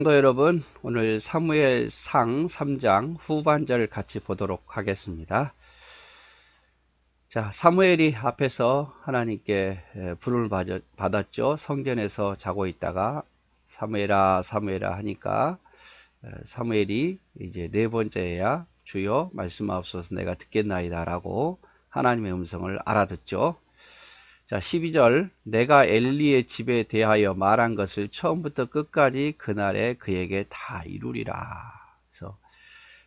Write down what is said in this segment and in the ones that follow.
성도 여러분, 오늘 사무엘상 3장 후반절을 같이 보도록 하겠습니다. 자, 사무엘이 앞에서 하나님께 부름을 받았죠. 성전에서 자고 있다가 사무엘아 사무엘아 하니까 사무엘이 이제 네 번째야 주여 말씀하옵소서 내가 듣겠나이다 라고 하나님의 음성을 알아듣죠. 자, 12절 내가 엘리의 집에 대하여 말한 것을 처음부터 끝까지 그날에 그에게 다 이루리라. 그래서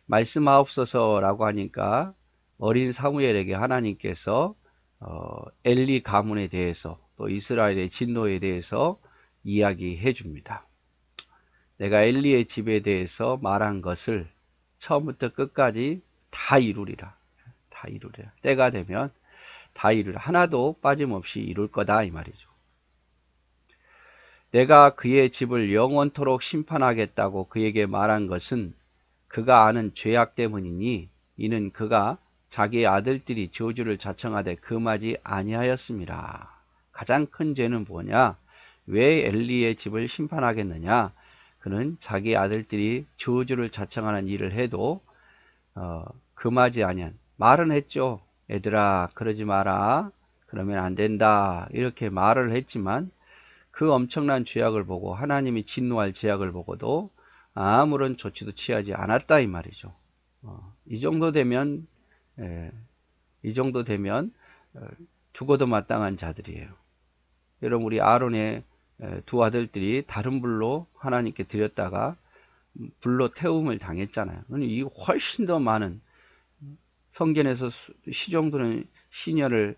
말씀하옵소서라고 하니까 어린 사무엘에게 하나님께서 엘리 가문에 대해서 또 이스라엘의 진노에 대해서 이야기해 줍니다. 내가 엘리의 집에 대해서 말한 것을 처음부터 끝까지 다 이루리라. 다 이루리라. 때가 되면 다 이루리라. 하나도 빠짐없이 이룰 거다 이 말이죠. 내가 그의 집을 영원토록 심판하겠다고 그에게 말한 것은 그가 아는 죄악 때문이니 이는 그가 자기의 아들들이 저주를 자청하되 금하지 아니하였습니다. 가장 큰 죄는 뭐냐? 왜 엘리의 집을 심판하겠느냐? 그는 자기 아들들이 저주를 자청하는 일을 해도 금하지 아니한 말은 했죠. 얘들아 그러지 마라. 그러면 안 된다. 이렇게 말을 했지만 그 엄청난 죄악을 보고 하나님이 진노할 죄악을 보고도 아무런 조치도 취하지 않았다 이 말이죠. 이 정도 되면 이 정도 되면 죽어도 마땅한 자들이에요. 여러분 우리 아론의 두 아들들이 다른 불로 하나님께 드렸다가 불로 태움을 당했잖아요. 이 훨씬 더 많은 성전에서 시정도는 시녀를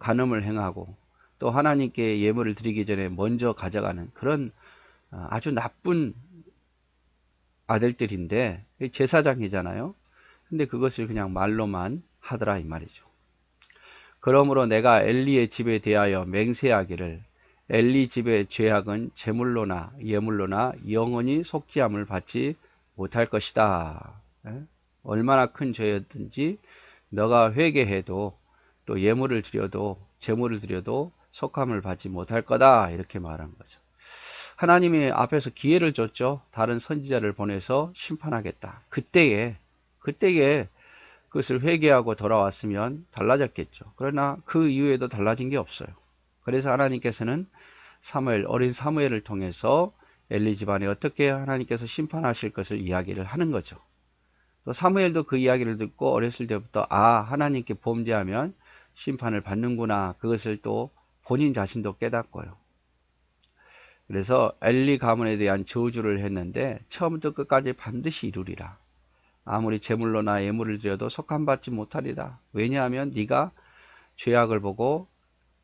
간음을 행하고 또 하나님께 예물을 드리기 전에 먼저 가져가는 그런 아주 나쁜 아들들인데 제사장이잖아요. 근데 그것을 그냥 말로만 하더라 이 말이죠. 그러므로 내가 엘리의 집에 대하여 맹세하기를 엘리 집의 죄악은 제물로나 예물로나 영원히 속죄함을 받지 못할 것이다. 얼마나 큰 죄였든지 너가 회개해도 또 예물을 드려도 제물을 드려도 속함을 받지 못할 거다 이렇게 말한 거죠. 하나님이 앞에서 기회를 줬죠. 다른 선지자를 보내서 심판하겠다. 그때에 그것을 회개하고 돌아왔으면 달라졌겠죠. 그러나 그 이후에도 달라진 게 없어요. 그래서 하나님께서는 어린 사무엘을 통해서 엘리 집안에 어떻게 하나님께서 심판하실 것을 이야기를 하는 거죠. 또 사무엘도 그 이야기를 듣고 어렸을 때부터 하나님께 범죄하면 심판을 받는구나. 그것을 또 본인 자신도 깨닫고요. 그래서 엘리 가문에 대한 저주를 했는데 처음부터 끝까지 반드시 이루리라. 아무리 제물로나 예물을 드려도 속함받지 못하리라. 왜냐하면 네가 죄악을 보고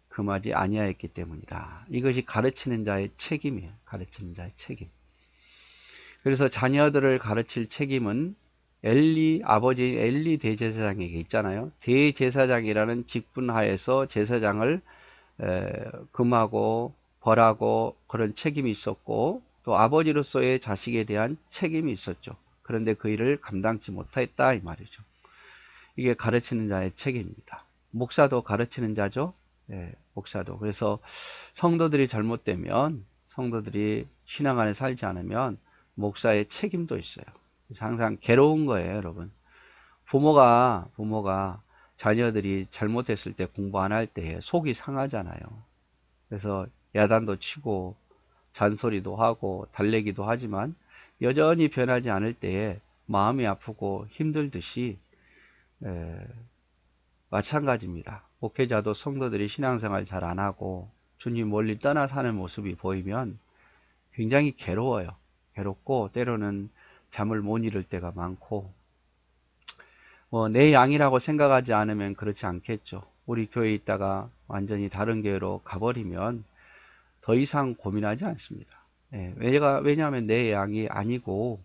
금하지 아니하였기 때문이다. 이것이 가르치는 자의 책임이에요. 가르치는 자의 책임. 그래서 자녀들을 가르칠 책임은 아버지 엘리 대제사장에게 있잖아요. 대제사장이라는 직분 하에서 제사장을 금하고 벌하고 그런 책임이 있었고 또 아버지로서의 자식에 대한 책임이 있었죠. 그런데 그 일을 감당치 못했다 이 말이죠. 이게 가르치는 자의 책임입니다. 목사도 가르치는 자죠. 목사도. 그래서 성도들이 잘못되면 성도들이 신앙 안에 살지 않으면 목사의 책임도 있어요. 그래서 항상 괴로운 거예요, 여러분. 부모가 자녀들이 잘못했을 때 공부 안 할 때 속이 상하잖아요. 그래서 야단도 치고 잔소리도 하고 달래기도 하지만 여전히 변하지 않을 때에 마음이 아프고 힘들듯이 마찬가지입니다. 목회자도 성도들이 신앙생활 잘 안 하고 주님 멀리 떠나 사는 모습이 보이면 굉장히 괴로워요. 괴롭고 때로는 잠을 못 이룰 때가 많고 내 양이라고 생각하지 않으면 그렇지 않겠죠. 우리 교회에 있다가 완전히 다른 교회로 가버리면 더 이상 고민하지 않습니다. 왜냐하면 내 양이 아니고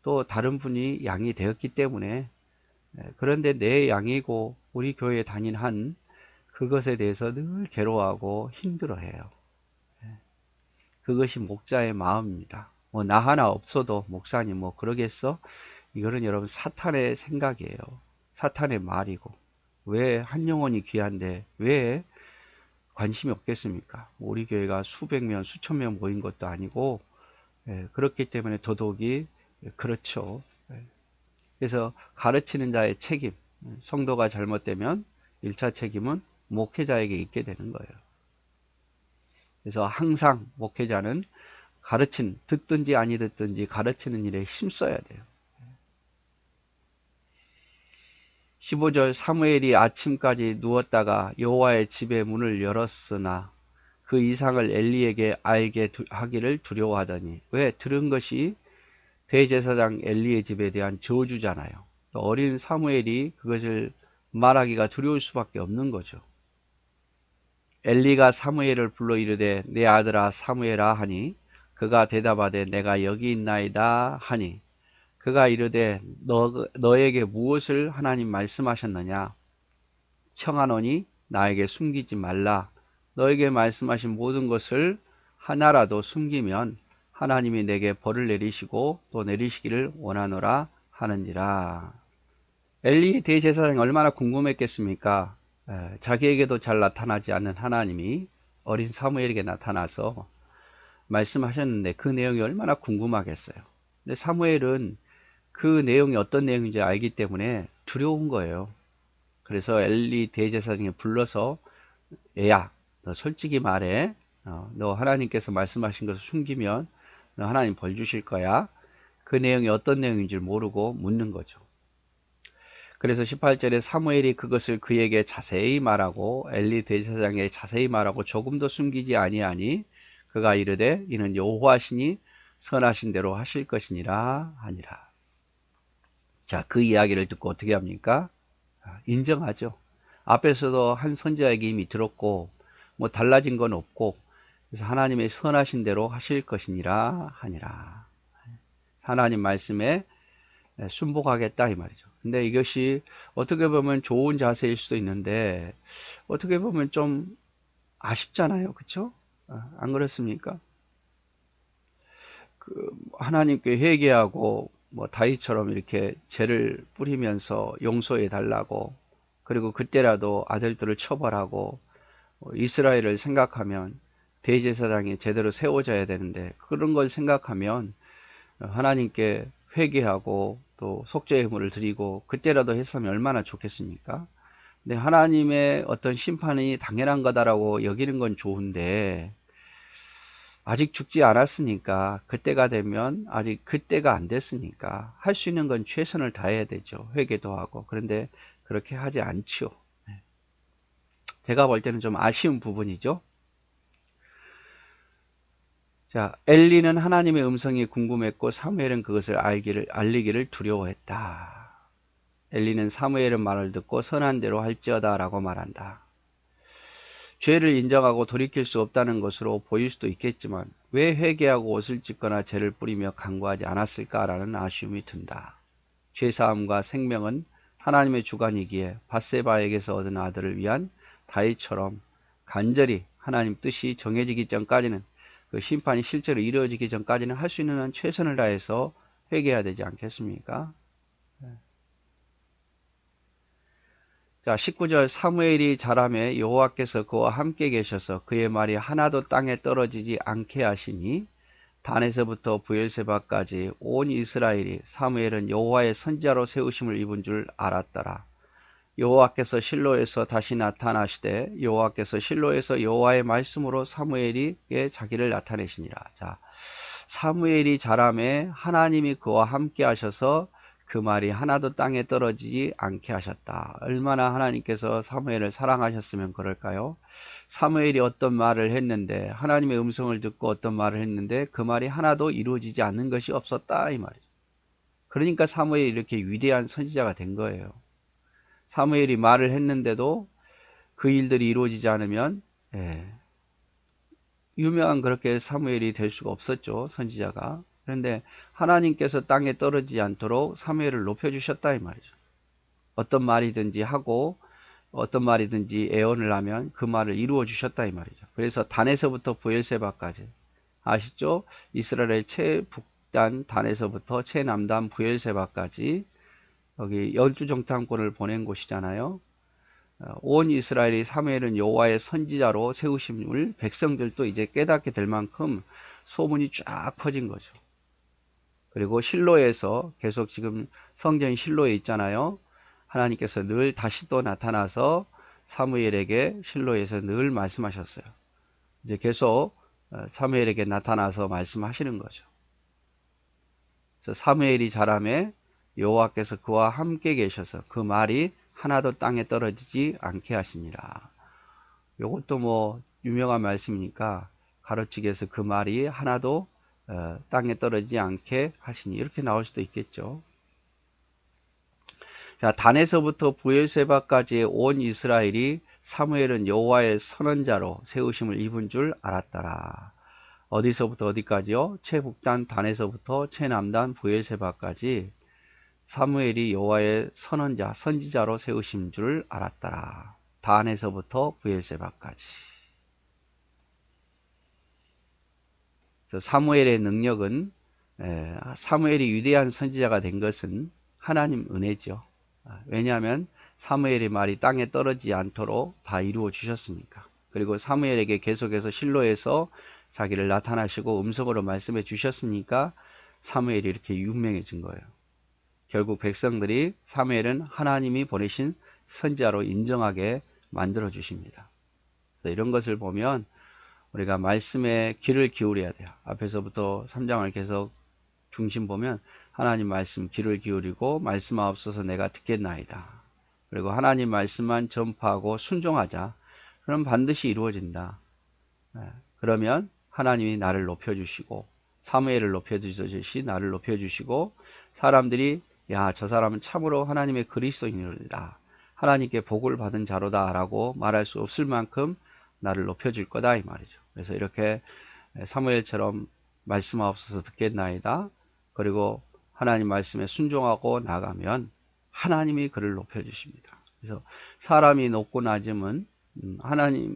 또 다른 분이 양이 되었기 때문에 그런데 내 양이고 우리 교회에 다닌 한 그것에 대해서 늘 괴로워하고 힘들어해요. 그것이 목자의 마음입니다. 나 하나 없어도 목사님 그러겠어? 이거는 여러분 사탄의 생각이에요. 사탄의 말이고 왜 한 영혼이 귀한데 왜 관심이 없겠습니까? 우리 교회가 수백 명 수천 명 모인 것도 아니고 그렇기 때문에 도덕이 그렇죠. 그래서 가르치는 자의 책임, 성도가 잘못되면 1차 책임은 목회자에게 있게 되는 거예요. 그래서 항상 목회자는 듣든지 아니 듣든지 가르치는 일에 힘써야 돼요. 15절 사무엘이 아침까지 누웠다가 여호와의 집의 문을 열었으나 그 이상을 엘리에게 알게 하기를 두려워하더니, 왜? 들은 것이 대제사장 엘리의 집에 대한 저주잖아요. 어린 사무엘이 그것을 말하기가 두려울 수밖에 없는 거죠. 엘리가 사무엘을 불러 이르되 내 아들아 사무엘아 하니 그가 대답하되 내가 여기 있나이다 하니 그가 이르되 너에게 무엇을 하나님 말씀하셨느냐? 청하노니 나에게 숨기지 말라. 너에게 말씀하신 모든 것을 하나라도 숨기면 하나님이 내게 벌을 내리시고 또 내리시기를 원하노라 하느니라. 엘리 대제사장이 얼마나 궁금했겠습니까? 자기에게도 잘 나타나지 않는 하나님이 어린 사무엘에게 나타나서 말씀하셨는데 그 내용이 얼마나 궁금하겠어요. 근데 사무엘은 그 내용이 어떤 내용인지 알기 때문에 두려운 거예요. 그래서 엘리 대제사장이 불러서 얘야, 너 솔직히 말해. 너 하나님께서 말씀하신 것을 숨기면 너 하나님 벌 주실 거야. 그 내용이 어떤 내용인지 모르고 묻는 거죠. 그래서 18절에 사무엘이 그것을 그에게 자세히 말하고 엘리 대제사장에게 자세히 말하고 조금도 숨기지 아니하니 그가 이르되 이는 여호와시니 선하신 대로 하실 것이니라 하니라. 자, 그 이야기를 듣고 어떻게 합니까? 인정하죠. 앞에서도 한 선지자에게 이미 들었고 뭐 달라진 건 없고 그래서 하나님의 선하신 대로 하실 것이니라 하니라. 하나님 말씀에 순복하겠다 이 말이죠. 근데 이것이 어떻게 보면 좋은 자세일 수도 있는데 어떻게 보면 좀 아쉽잖아요. 그렇죠? 안 그렇습니까? 하나님께 회개하고 뭐 다윗처럼 이렇게 죄를 뿌리면서 용서해 달라고 그리고 그때라도 아들들을 처벌하고 이스라엘을 생각하면 대제사장이 제대로 세워져야 되는데 그런 걸 생각하면 하나님께 회개하고 또 속죄의 제물을 드리고 그때라도 했으면 얼마나 좋겠습니까? 근데 하나님의 어떤 심판이 당연한 거다라고 여기는 건 좋은데 아직 죽지 않았으니까 그때가 되면 아직 그때가 안 됐으니까 할 수 있는 건 최선을 다해야 되죠. 회개도 하고. 그런데 그렇게 하지 않죠. 제가 볼 때는 좀 아쉬운 부분이죠. 자, 엘리는 하나님의 음성이 궁금했고 사무엘은 그것을 알리기를 두려워했다. 엘리는 사무엘의 말을 듣고 선한 대로 할지어다 라고 말한다. 죄를 인정하고 돌이킬 수 없다는 것으로 보일 수도 있겠지만 왜 회개하고 옷을 찢거나 죄를 뿌리며 간구하지 않았을까라는 아쉬움이 든다. 죄사함과 생명은 하나님의 주관이기에 밧세바에게서 얻은 아들을 위한 다윗처럼 간절히 하나님 뜻이 정해지기 전까지는 그 심판이 실제로 이루어지기 전까지는 할 수 있는 한 최선을 다해서 회개해야 되지 않겠습니까? 자, 19절 사무엘이 자라매 여호와께서 그와 함께 계셔서 그의 말이 하나도 땅에 떨어지지 않게 하시니 단에서부터 브엘세바까지 온 이스라엘이 사무엘은 여호와의 선지자로 세우심을 입은 줄 알았더라. 여호와께서 실로에서 다시 나타나시되 여호와께서 실로에서 여호와의 말씀으로 사무엘에게 자기를 나타내시니라. 자, 사무엘이 자라매 하나님이 그와 함께 하셔서 그 말이 하나도 땅에 떨어지지 않게 하셨다. 얼마나 하나님께서 사무엘을 사랑하셨으면 그럴까요? 사무엘이 어떤 말을 했는데 하나님의 음성을 듣고 어떤 말을 했는데 그 말이 하나도 이루어지지 않는 것이 없었다 이 말이죠. 그러니까 사무엘이 이렇게 위대한 선지자가 된 거예요. 사무엘이 말을 했는데도 그 일들이 이루어지지 않으면 유명한 그렇게 사무엘이 될 수가 없었죠. 선지자가. 그런데 하나님께서 땅에 떨어지지 않도록 사무엘을 높여주셨다 이 말이죠. 어떤 말이든지 하고 어떤 말이든지 애언을 하면 그 말을 이루어 주셨다 이 말이죠. 그래서 단에서부터 브엘세바까지 아시죠? 이스라엘의 최북단 단에서부터 최남단 브엘세바까지 여기 12정탐꾼을 보낸 곳이잖아요. 온 이스라엘이 사무엘은 여호와의 선지자로 세우심을 백성들도 이제 깨닫게 될 만큼 소문이 쫙 퍼진 거죠. 그리고 실로에서 계속 지금 성전 실로에 있잖아요. 하나님께서 늘 다시 또 나타나서 사무엘에게 실로에서 늘 말씀하셨어요. 이제 계속 사무엘에게 나타나서 말씀하시는 거죠. 그래서 사무엘이 자라매 여호와께서 그와 함께 계셔서 그 말이 하나도 땅에 떨어지지 않게 하시니라. 이것도 뭐 유명한 말씀이니까 가로치기 해서 그 말이 하나도 땅에 떨어지지 않게 하시니 이렇게 나올 수도 있겠죠. 자, 단에서부터 브엘세바까지의 온 이스라엘이 사무엘은 여호와의 선언자로 세우심을 입은 줄 알았더라. 어디서부터 어디까지요? 최북단 단에서부터 최남단 브엘세바까지 사무엘이 여호와의 선언자, 선지자로 세우신 줄 알았더라. 단에서부터 브엘세바까지. 사무엘의 능력은 사무엘이 위대한 선지자가 된 것은 하나님 은혜죠. 왜냐하면 사무엘의 말이 땅에 떨어지지 않도록 다 이루어 주셨으니까. 그리고 사무엘에게 계속해서 실로에서 자기를 나타나시고 음성으로 말씀해 주셨으니까 사무엘이 이렇게 유명해진 거예요. 결국 백성들이 사무엘은 하나님이 보내신 선지자로 인정하게 만들어 주십니다. 이런 것을 보면 우리가 말씀에 귀를 기울여야 돼요. 앞에서부터 3장을 계속 중심 보면 하나님 말씀 귀를 기울이고 말씀하옵소서 내가 듣겠나이다. 그리고 하나님 말씀만 전파하고 순종하자. 그럼 반드시 이루어진다. 그러면 하나님이 나를 높여주시고 사무엘을 높여주듯이 나를 높여주시고 사람들이 야, 저 사람은 참으로 하나님의 그리스도인이다. 하나님께 복을 받은 자로다 라고 말할 수 없을 만큼 나를 높여줄 거다 이 말이죠. 그래서 이렇게 사무엘처럼 말씀하옵소서 듣겠나이다. 그리고 하나님 말씀에 순종하고 나가면 하나님이 그를 높여주십니다. 그래서 사람이 높고 낮음은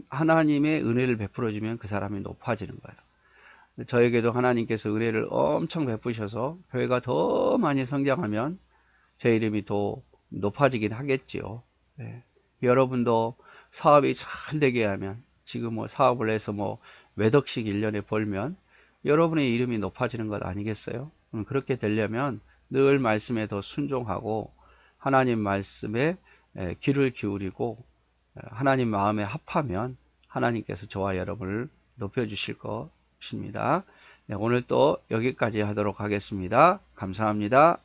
하나님의 은혜를 베풀어주면 그 사람이 높아지는 거예요. 저에게도 하나님께서 은혜를 엄청 베푸셔서 교회가 더 많이 성장하면 제 이름이 더 높아지긴 하겠지요. 네. 여러분도 사업이 잘 되게 하면 지금 뭐 사업을 해서 뭐 몇 억씩 1년에 벌면 여러분의 이름이 높아지는 것 아니겠어요? 그렇게 되려면 늘 말씀에 더 순종하고 하나님 말씀에 귀를 기울이고 하나님 마음에 합하면 하나님께서 저와 여러분을 높여주실 것입니다. 네, 오늘 또 여기까지 하도록 하겠습니다. 감사합니다.